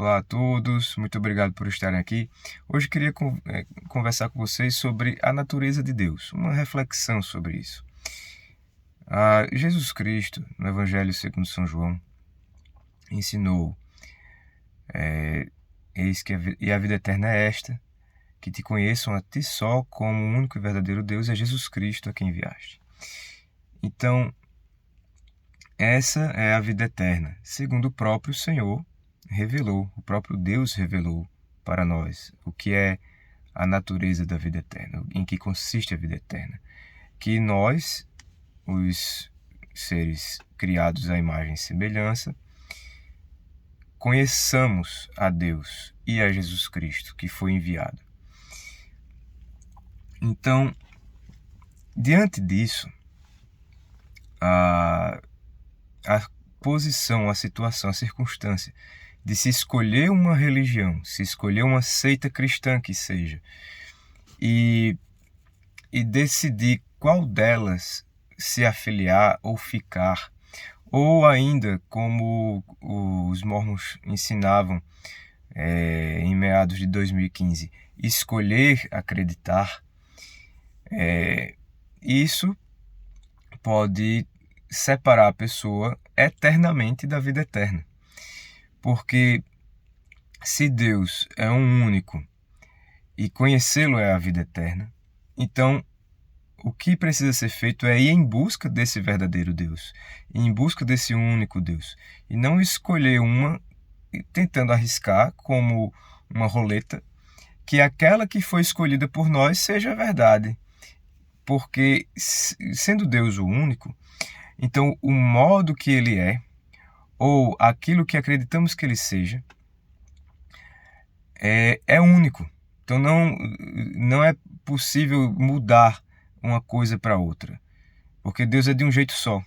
Olá a todos, muito obrigado por estarem aqui. Hoje queria conversar com vocês sobre a natureza de Deus, uma reflexão sobre isso. Jesus Cristo, no Evangelho segundo São João, ensinou: Eis que a vida eterna é esta, que te conheçam a ti só como o único e verdadeiro Deus, é Jesus Cristo a quem enviaste. Então, essa é a vida eterna, segundo o próprio Senhor revelou, o próprio Deus revelou para nós o que é a natureza da vida eterna, em que consiste a vida eterna. Que nós, os seres criados à imagem e semelhança, conheçamos a Deus e a Jesus Cristo, que foi enviado. Então, diante disso, a posição, a situação, a circunstância de se escolher uma religião, se escolher uma seita cristã que seja, e decidir qual delas se afiliar ou ficar, ou ainda, como os mormons ensinavam em meados de 2015, escolher acreditar, isso pode separar a pessoa eternamente da vida eterna. Porque se Deus é um único e conhecê-lo é a vida eterna, então o que precisa ser feito é ir em busca desse verdadeiro Deus, em busca desse único Deus, e não escolher uma tentando arriscar como uma roleta que aquela que foi escolhida por nós seja a verdade. Porque sendo Deus o único, então o modo que ele é, ou aquilo que acreditamos que ele seja, é único. Então não é possível mudar uma coisa para outra, porque Deus é de um jeito só.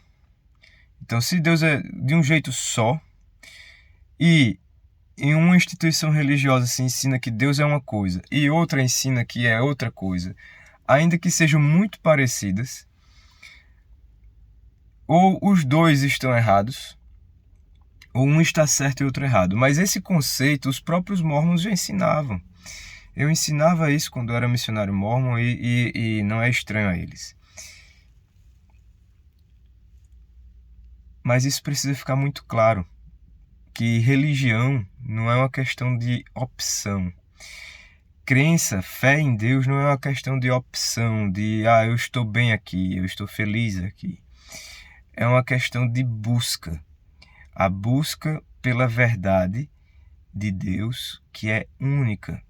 Então, se Deus é de um jeito só, e em uma instituição religiosa se ensina que Deus é uma coisa e outra ensina que é outra coisa, ainda que sejam muito parecidas, ou os dois estão errados, ou um está certo e outro errado. Mas esse conceito os próprios mormons já ensinavam. Eu ensinava isso quando eu era missionário mormon e não é estranho a eles. Mas isso precisa ficar muito claro, que religião não é uma questão de opção. Crença, fé em Deus não é uma questão de opção, de eu estou bem aqui, eu estou feliz aqui. É uma questão de busca. A busca pela verdade de Deus, que é única.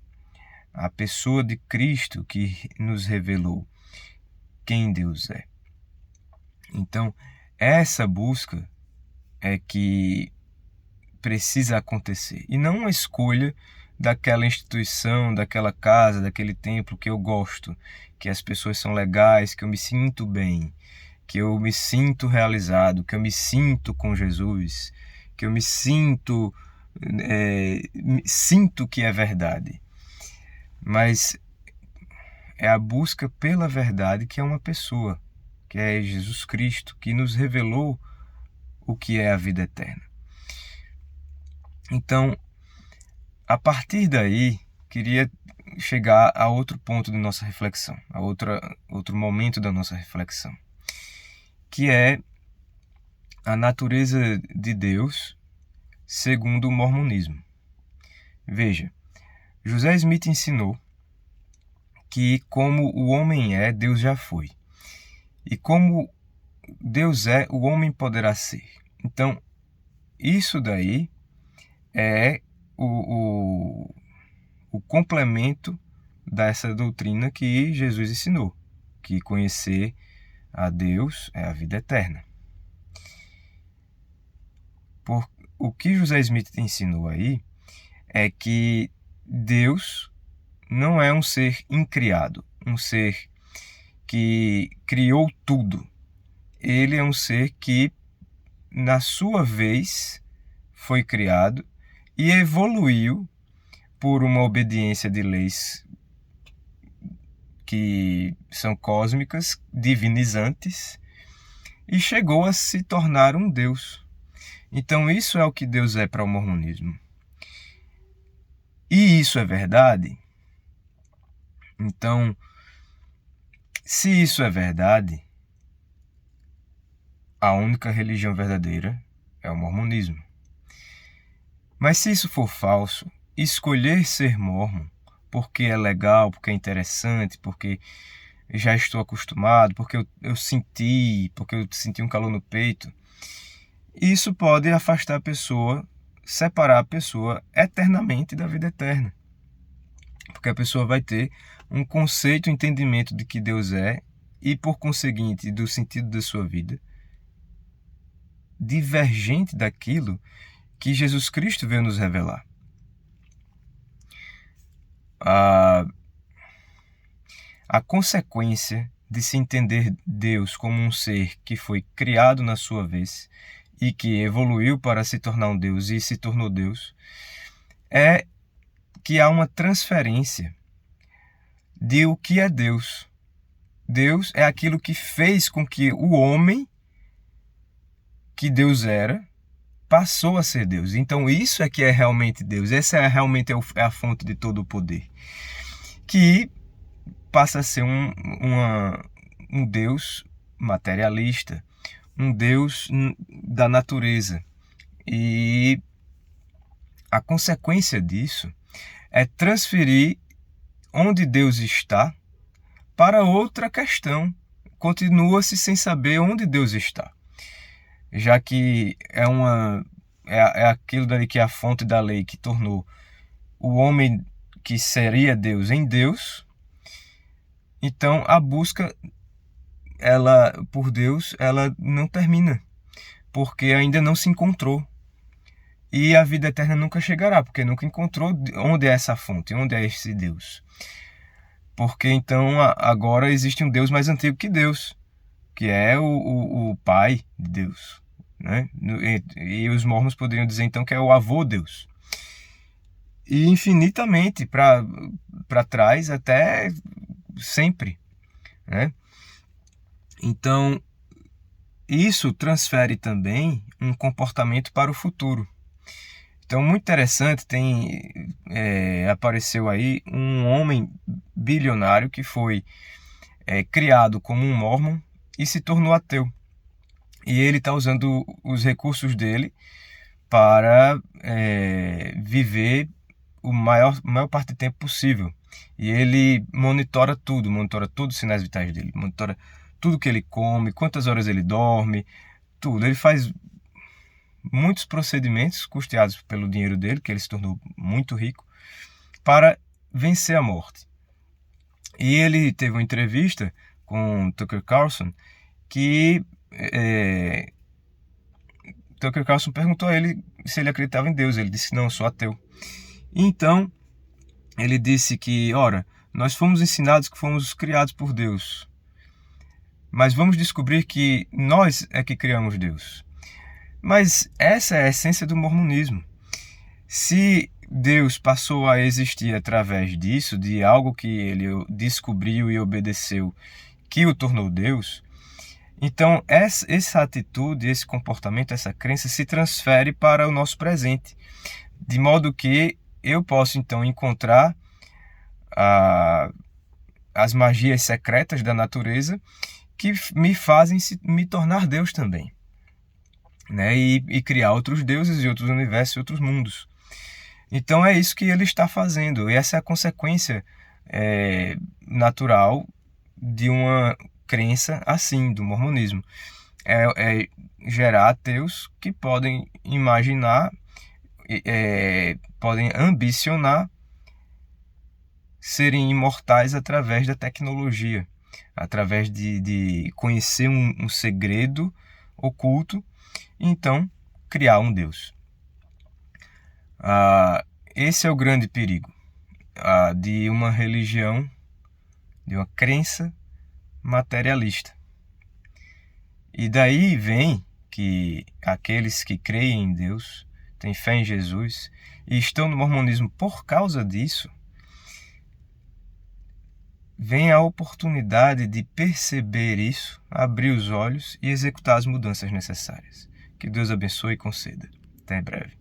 A pessoa de Cristo que nos revelou quem Deus é. Então, essa busca é que precisa acontecer. E não uma escolha daquela instituição, daquela casa, daquele templo que eu gosto, que as pessoas são legais, que eu me sinto bem, que eu me sinto realizado, que eu me sinto com Jesus, que eu me sinto que é verdade. Mas é a busca pela verdade, que é uma pessoa, que é Jesus Cristo, que nos revelou o que é a vida eterna. Então, a partir daí, queria chegar a outro ponto da nossa reflexão, a outro momento da nossa reflexão, que é a natureza de Deus segundo o mormonismo. Veja, José Smith ensinou que como o homem é, Deus já foi. E como Deus é, o homem poderá ser. Então, isso daí é o complemento dessa doutrina que Jesus ensinou, que conhecer a Deus é a vida eterna. O que José Smith ensinou aí é que Deus não é um ser incriado, um ser que criou tudo. Ele é um ser que, na sua vez, foi criado e evoluiu por uma obediência de leis que são cósmicas, divinizantes, e chegou a se tornar um Deus. Então isso é o que Deus é para o mormonismo. E isso é verdade? Então, se isso é verdade, a única religião verdadeira é o mormonismo. Mas se isso for falso, escolher ser mormon porque é legal, porque é interessante, porque já estou acostumado, porque porque eu senti um calor no peito, isso pode afastar a pessoa, separar a pessoa eternamente da vida eterna. Porque a pessoa vai ter um conceito, um entendimento de que Deus é e, por conseguinte, do sentido da sua vida, divergente daquilo que Jesus Cristo veio nos revelar. A consequência de se entender Deus como um ser que foi criado na sua vez e que evoluiu para se tornar um Deus e se tornou Deus, é que há uma transferência de o que é Deus. Deus é aquilo que fez com que o homem, que Deus era, passou a ser Deus. Então isso é que é realmente Deus. Essa é realmente a fonte de todo o poder. Que passa a ser um Deus materialista, um Deus da natureza. E a consequência disso é transferir onde Deus está para outra questão. Continua-se sem saber onde Deus está, já que é aquilo dali que é a fonte da lei que tornou o homem que seria Deus em Deus. Então a busca por Deus, ela não termina, porque ainda não se encontrou. E a vida eterna nunca chegará, porque nunca encontrou onde é essa fonte, onde é esse Deus. Porque então agora existe um Deus mais antigo que Deus, que é o Pai de Deus, né? E os mormons poderiam dizer então que é o avô Deus. E infinitamente para trás, até sempre, né? Então, isso transfere também um comportamento para o futuro. Então, muito interessante, apareceu aí um homem bilionário que foi criado como um mormon e se tornou ateu. E ele está usando os recursos dele para viver o maior parte do tempo possível. E ele monitora todos os sinais vitais dele, monitora tudo que ele come, quantas horas ele dorme, tudo. Ele faz muitos procedimentos custeados pelo dinheiro dele, que ele se tornou muito rico, para vencer a morte. E ele teve uma entrevista com Tucker Carlson que Tucker Carlson perguntou a ele se ele acreditava em Deus. Ele disse: não, eu sou ateu. Então ele disse que, ora, nós fomos ensinados que fomos criados por Deus, mas vamos descobrir que nós é que criamos Deus. Mas essa é a essência do mormonismo. Se Deus passou a existir através disso, de algo que ele descobriu e obedeceu, que o tornou Deus, então essa atitude, esse comportamento, essa crença se transfere para o nosso presente, de modo que eu posso então encontrar as magias secretas da natureza que me fazem me tornar Deus também, né? E criar outros deuses e outros universos e outros mundos. Então é isso que ele está fazendo, e essa é a consequência natural de uma crença assim, do mormonismo. É gerar ateus que podem imaginar, podem ambicionar serem imortais através da tecnologia, através de conhecer um segredo oculto, e então criar um Deus. Esse é o grande perigo de uma religião, de uma crença materialista. E daí vem que aqueles que creem em Deus, têm fé em Jesus e estão no mormonismo por causa disso, vem a oportunidade de perceber isso, abrir os olhos e executar as mudanças necessárias. Que Deus abençoe e conceda. Até breve.